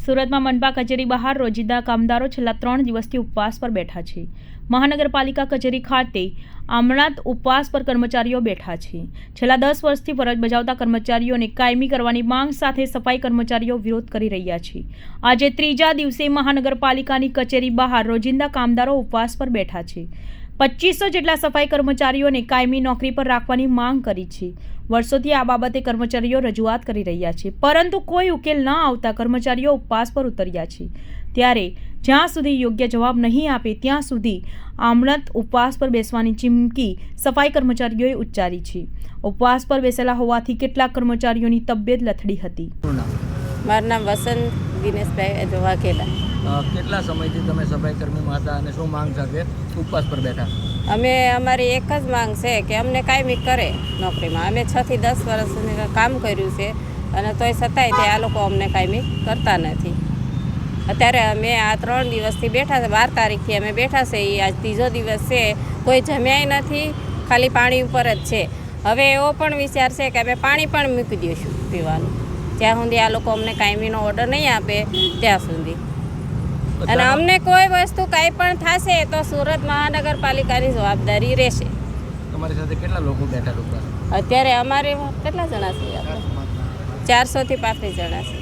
સુરતમાં મનપા કચેરી બહાર રોજિંદા કામદારો છેલ્લા 3 દિવસથી ઉપવાસ પર બેઠા છે। મહાનગરપાલિકા કચેરી ખાતે આમરણાંત ઉપવાસ પર કર્મચારીઓ બેઠા છે। છેલ્લા 10 વર્ષથી ફરજ બજાવતા કર્મચારીઓને કાયમી કરવાની માંગ સાથે સફાઈ કર્મચારીઓ વિરોધ કરી રહ્યા છે। આજે ત્રીજા દિવસે મહાનગરપાલિકાની કચેરી બહાર રોજિંદા કામદારો ઉપવાસ પર બેઠા છે। 2500 જેટલા સફાઈ કર્મચારીઓને કાયમી નોકરી પર રાખવાની માંગ કરી છે। વર્ષોથી આ બાબતે કર્મચારીઓ રજૂઆત કરી રહ્યા છે, પરંતુ કોઈ ઉકેલ ન આવતા કર્મચારીઓ ઉપવાસ પર ઉતર્યા છે। ત્યારે જ્યાં સુધી યોગ્ય જવાબ નહીં આપે ત્યાં સુધી આમરણાંત ઉપવાસ પર બેસવાની ચીમકી સફાઈ કર્મચારીઓએ ઉચ્ચારી છે। ઉપવાસ પર બેસેલા હોવાથી કેટલાક કર્મચારીઓની તબિયત લથડી હતી। મારું નામ વસંત દિનેશભાઈ વાઘેલા। કેટલા સમયથી તમે સફાઈ કર્મીમાં હતા અને શું માંગ સાથે ઉપવાસ પર બેઠા? અમે અમારી એક જ માંગ છે કે અમને કાયમી કરે નોકરીમાં। અમે 6 થી 10 વર્ષ સુધી કામ કર્યું છે અને તોય છતાંય તે આ લોકો અમને કાયમી કરતા નથી। અત્યારે અમે આ 3 દિવસથી બેઠા છે, 12 તારીખથી અમે બેઠા છે, એ આજ ત્રીજો દિવસ છે, કોઈ જમ્યાય નથી, ખાલી પાણી ઉપર જ છે। હવે એવો પણ વિચાર છે કે અમે પાણી પણ મૂકી દઈશું પીવાનું, જ્યાં સુધી આ લોકો અમને કાયમીનો ઓર્ડર નહીં આપે ત્યાં સુધી। અને અમને કોઈ વસ્તુ કાંઈ પણ થશે તો સુરત મહાનગરપાલિકાની જવાબદારી રહેશે। તમારી સાથે કેટલા લોકો બેઠા હતા? અત્યારે અમારે કેટલા જણા છે? 400 થી 35 જણા છે।